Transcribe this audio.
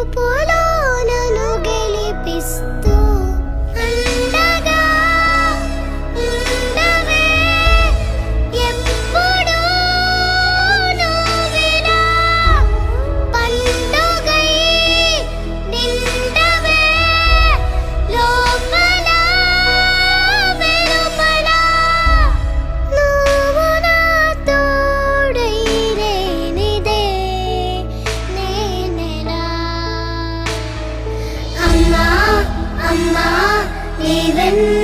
పిలుపులో నన్ను గెలిపిస్తూ అండగా ఉండవే ఎప్పుడూ నువ్విలా పండుగై నిండవే లోపల వెలుపల నువ్వు నా తోడై లేనిదే నేనెలా అమ్మా అమ్మా నీ వెన్న